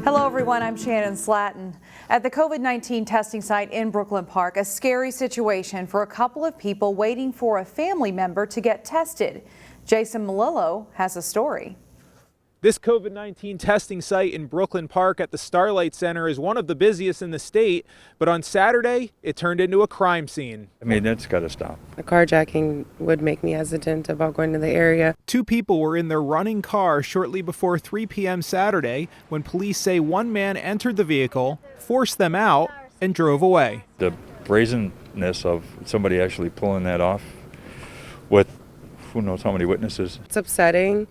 Hello everyone, I'm Shannon Slatton. At the COVID-19 testing site in Brooklyn Park, a scary situation for a couple of people waiting for a family member to get tested. Jason Malillo has a story. This COVID-19 testing site in Brooklyn Park at the Starlight Center is one of the busiest in the state, but on Saturday, it turned into a crime scene. I mean, that's got to stop. The carjacking would make me hesitant about going to the area. Two people were in their running car shortly before 3 p.m. Saturday when police say one man entered the vehicle, forced them out, and drove away. The brazenness of somebody actually pulling that off with who knows how many witnesses. It's upsetting.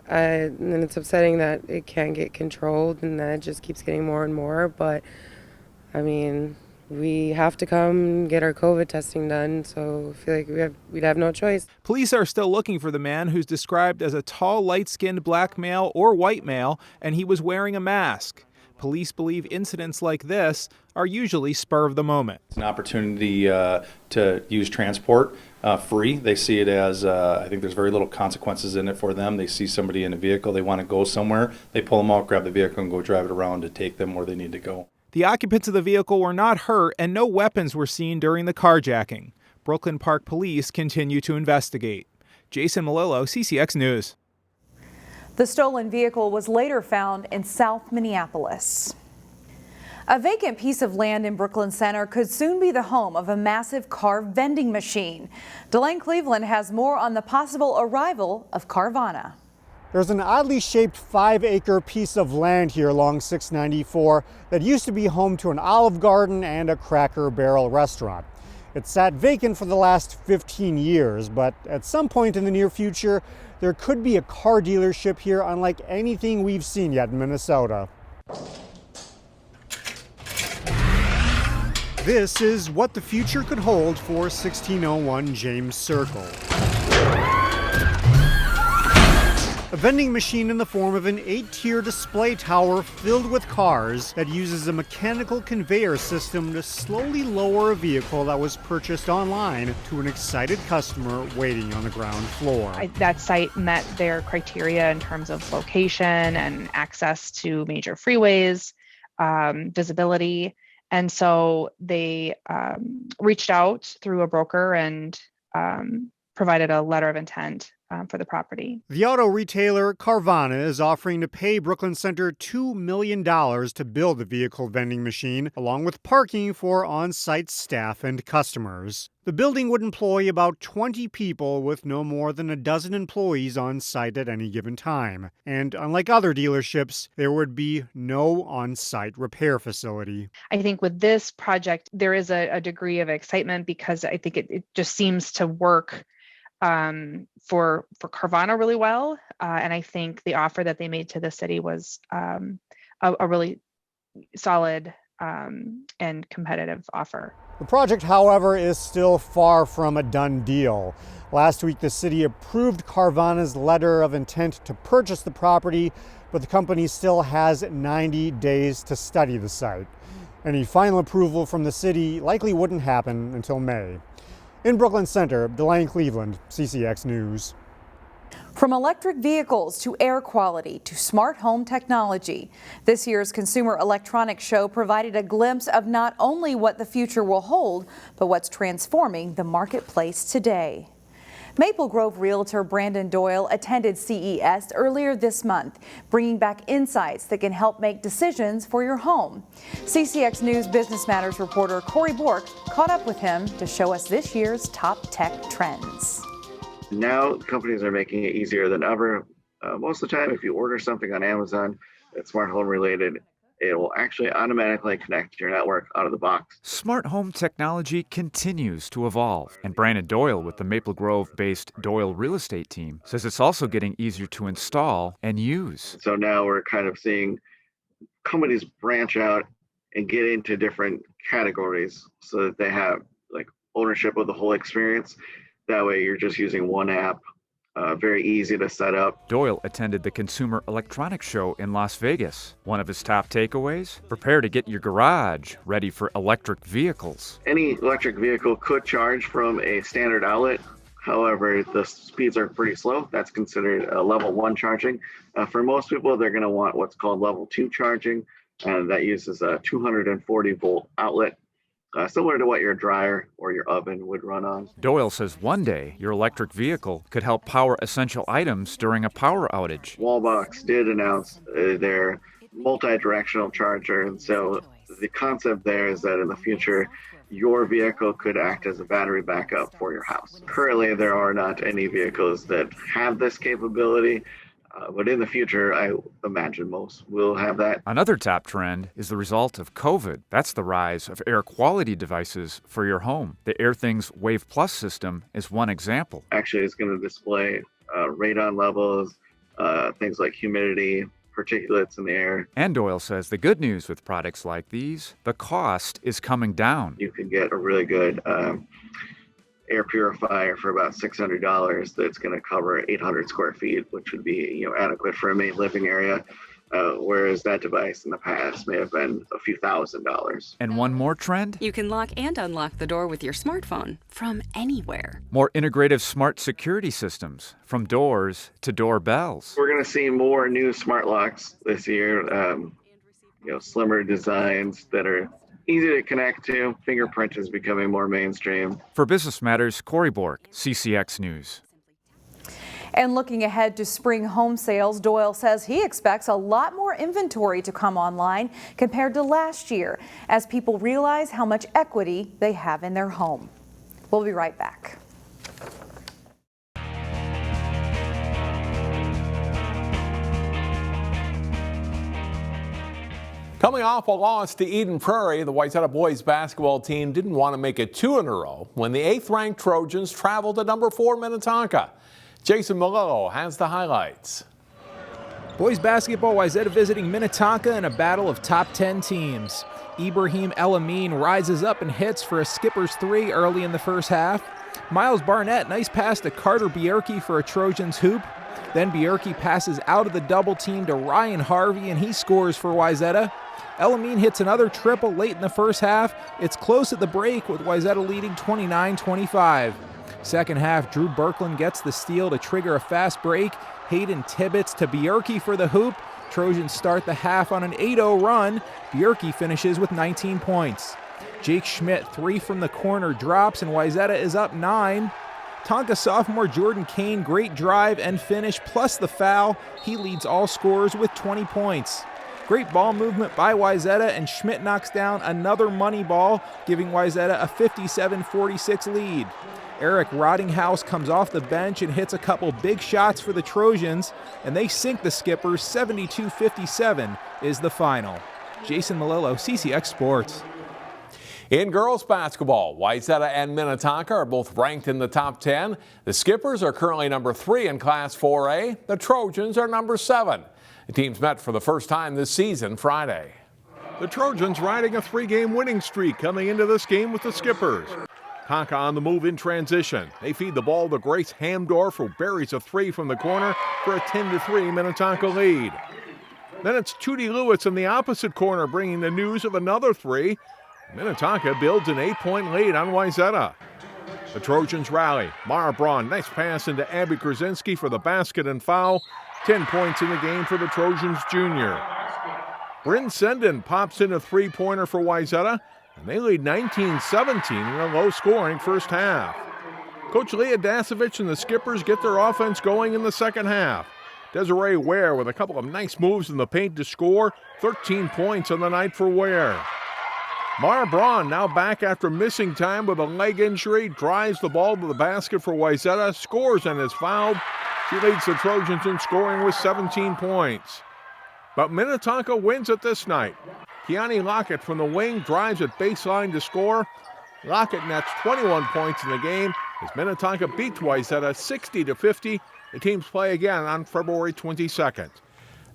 And it's upsetting that it can't get controlled and that it just keeps getting more and more. But, I mean, we have to come get our COVID testing done, so I feel like we'd have no choice. Police are still looking for the man who's described as a tall, light-skinned black male or white male, and he was wearing a mask. Police believe incidents like this are usually spur of the moment. It's an opportunity to use transport free. They see it as, I think there's very little consequences in it for them. They see somebody in a vehicle, they want to go somewhere, they pull them out, grab the vehicle, and go drive it around to take them where they need to go. The occupants of the vehicle were not hurt, and no weapons were seen during the carjacking. Brooklyn Park Police continue to investigate. Jason Malillo, CCX News. The stolen vehicle was later found in South Minneapolis. A vacant piece of land in Brooklyn Center could soon be the home of a massive car vending machine. Delane Cleveland has more on the possible arrival of Carvana. There's an oddly shaped 5-acre piece of land here along 694 that used to be home to an Olive Garden and a Cracker Barrel restaurant. It sat vacant for the last 15 years, but at some point in the near future, there could be a car dealership here unlike anything we've seen yet in Minnesota. This is what the future could hold for 1601 James Circle. A vending machine in the form of an 8-tier display tower filled with cars that uses a mechanical conveyor system to slowly lower a vehicle that was purchased online to an excited customer waiting on the ground floor. That site met their criteria in terms of location and access to major freeways, visibility. And so they reached out through a broker and provided a letter of intent for the property. The auto retailer Carvana is offering to pay Brooklyn Center $2 million to build the vehicle vending machine, along with parking for on-site staff and customers. The building would employ about 20 people with no more than a dozen employees on site at any given time. And unlike other dealerships, there would be no on-site repair facility. I think with this project, there is a degree of excitement because I think it just seems to work for Carvana really well. And I think the offer that they made to the city was a really solid and competitive offer. The project, however, is still far from a done deal. Last week, the city approved Carvana's letter of intent to purchase the property, but the company still has 90 days to study the site. Any final approval from the city likely wouldn't happen until May. In Brooklyn Center, Delane Cleveland, CCX News. From electric vehicles to air quality to smart home technology, this year's Consumer Electronics Show provided a glimpse of not only what the future will hold, but what's transforming the marketplace today. Maple Grove Realtor Brandon Doyle attended CES earlier this month, bringing back insights that can help make decisions for your home. CCX News Business Matters reporter Corey Bork caught up with him to show us this year's top tech trends. Now companies are making it easier than ever. Most of the time, if you order something on Amazon that's smart home related, it will actually automatically connect to your network out of the box. Smart home technology continues to evolve, and Brandon Doyle with the Maple Grove-based Doyle Real Estate team says it's also getting easier to install and use. So now we're kind of seeing companies branch out and get into different categories so that they have like ownership of the whole experience. That way you're just using one app. Very easy to set up. Doyle attended the Consumer Electronics Show in Las Vegas. One of his top takeaways? Prepare to get your garage ready for electric vehicles. Any electric vehicle could charge from a standard outlet. However, the speeds are pretty slow. That's considered level 1 charging. For most people, they're going to want what's called level 2 charging, and that uses a 240 volt outlet, similar to what your dryer or your oven would run on. Doyle says one day your electric vehicle could help power essential items during a power outage. Wallbox did announce their multi-directional charger, and so the concept there is that in the future, your vehicle could act as a battery backup for your house. Currently, there are not any vehicles that have this capability, but in the future, I imagine most will have that. Another top trend is the result of COVID. That's the rise of air quality devices for your home. The AirThings Wave Plus system is one example. Actually, it's going to display radon levels, things like humidity, particulates in the air. And Doyle says the good news with products like these, the cost is coming down. You can get a really good air purifier for about $600 that's going to cover 800 square feet, which would be adequate for a main living area. Whereas that device in the past may have been a few $1,000s. And one more trend? You can lock and unlock the door with your smartphone from anywhere. More integrative smart security systems, from doors to doorbells. We're going to see more new smart locks this year, slimmer designs that are easy to connect to. Fingerprint is becoming more mainstream. For Business Matters, Corey Bork, CCX News. And looking ahead to spring home sales, Doyle says he expects a lot more inventory to come online compared to last year as people realize how much equity they have in their home. We'll be right back. Coming off a loss to Eden Prairie, the Wayzata boys basketball team didn't want to make it 2 in a row when the 8th-ranked Trojans traveled to number 4 Minnetonka. Jason Malillo has the highlights. Boys basketball, Wayzata visiting Minnetonka in a battle of top 10 teams. Ibrahim El Amin rises up and hits for a skipper's 3 early in the first half. Miles Barnett, nice pass to Carter Bierke for a Trojans hoop. Then Bierke passes out of the double team to Ryan Harvey and he scores for Wayzata. El Amin hits another triple late in the first half. It's close at the break with Wayzata leading 29-25. Second half, Drew Berkland gets the steal to trigger a fast break. Hayden Tibbetts to Bierke for the hoop. Trojans start the half on an 8-0 run. Bierke finishes with 19 points. Jake Schmidt, 3 from the corner, drops, and Wayzata is up 9. Tonka sophomore Jordan Kane, great drive and finish, plus the foul. He leads all scorers with 20 points. Great ball movement by Wayzata, and Schmidt knocks down another money ball, giving Wayzata a 57-46 lead. Eric Rottinghouse comes off the bench and hits a couple big shots for the Trojans, and they sink the Skippers. 72-57 is the final. Jason Malillo, CCX Sports. In girls basketball, Wayzata and Minnetonka are both ranked in the top 10. The Skippers are currently number 3 in Class 4A. The Trojans are number 7. The teams met for the first time this season Friday. The Trojans riding a 3-game winning streak coming into this game with the Skippers. Tonka on the move in transition. They feed the ball to Grace Hamdorf, who buries a 3 from the corner for a 10-3 Minnetonka lead. Then it's Judy Lewis in the opposite corner bringing the news of another 3. Minnetonka builds an 8-point lead on Wayzata. The Trojans rally. Mara Braun, nice pass into Abby Krasinski for the basket and foul. 10 points in the game for the Trojans junior. Bryn Senden pops in a 3-pointer for Wayzata, and they lead 19-17 in a low-scoring first half. Coach Leah Dasovich and the Skippers get their offense going in the second half. Desiree Ware with a couple of nice moves in the paint to score. 13 points on the night for Ware. Mara Braun now back after missing time with a leg injury, drives the ball to the basket for Wayzata, scores and is fouled. She leads the Trojans in scoring with 17 points. But Minnetonka wins it this night. Keani Lockett from the wing drives at baseline to score. Lockett nets 21 points in the game as Minnetonka beats Wayzata 60-50. The teams play again on February 22nd.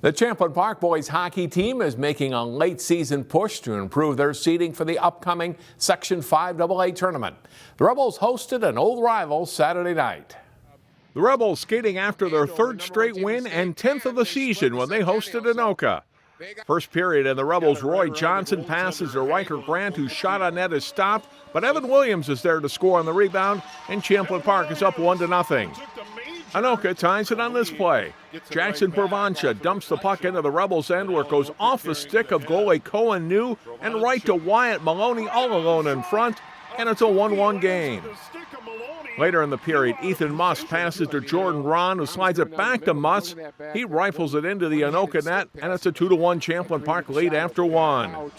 The Champlin Park boys hockey team is making a late season push to improve their seeding for the upcoming Section 5 AA tournament. The Rebels hosted an old rival Saturday night. The Rebels skating after their 3rd straight win and 10th of the season when they hosted Anoka. First period, and the Rebels' Roy Johnson passes to Riker Grant, whose shot on net is stopped, but Evan Williams is there to score on the rebound, and Champlin Park is up 1-0. Anoka ties it on this play. Jackson Pervancha dumps the puck into the Rebels' end where it goes off the stick of goalie Cohen New and right to Wyatt Maloney all alone in front, and it's a 1-1 game. Later in the period, Ethan Muss passes to Jordan Ron, who slides it back to Muss. He rifles it into the Anoka net, and it's a 2-1 Champlin Park lead after one.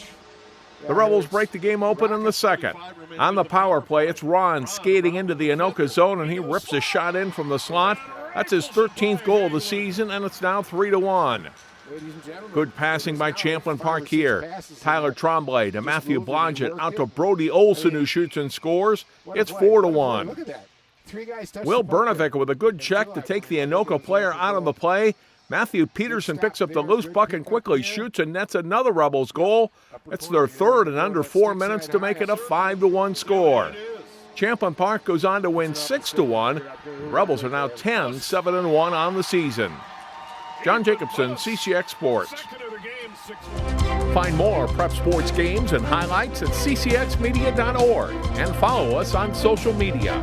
The Rebels break the game open in the second. On the power play, it's Ron skating into the Anoka zone, and he rips a shot in from the slot. That's his 13th goal of the season, and it's now 3-1. Good passing by Champlin Park here. Tyler Tremblay to Matthew Blodgett, out to Brody Olson, who shoots and scores. It's 4-1. Will Bernovic with a good check to take the Anoka player out of the play. Matthew Peterson picks up the loose puck and quickly shoots and nets another Rebels goal. It's their third in under 4 minutes to make it a 5-1 score. Champlin Park goes on to win 6-1. The Rebels are now 10-7-1 on the season. John Jacobson, CCX Sports. Find more prep sports games and highlights at ccxmedia.org and follow us on social media.